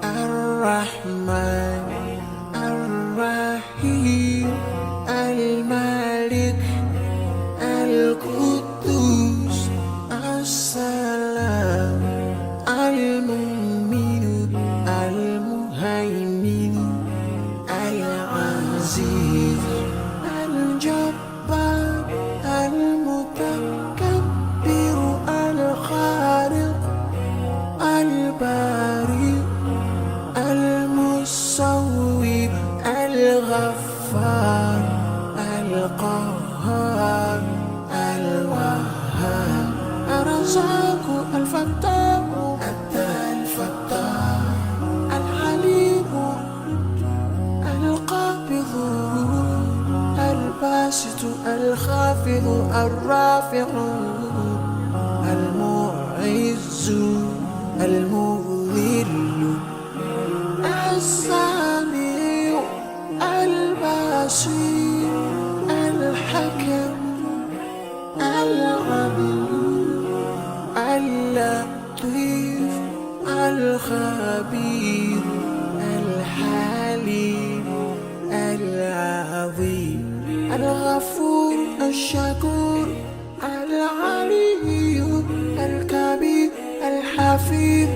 الرحمن الرحيم الملك القدوس السلام المؤمن المهيمن العزيز الجبار المتكبر الخالق البارئ المصور الغفار القهار الوهاب الرزاق الفتاح الفتاح الحليم القابض الباسط الخافض الرافع المعز المذل السميع البصير الحكم العليم اللطيف الخبير الحليم العظيم الغفور الشكور العلي الكبير الحفيظ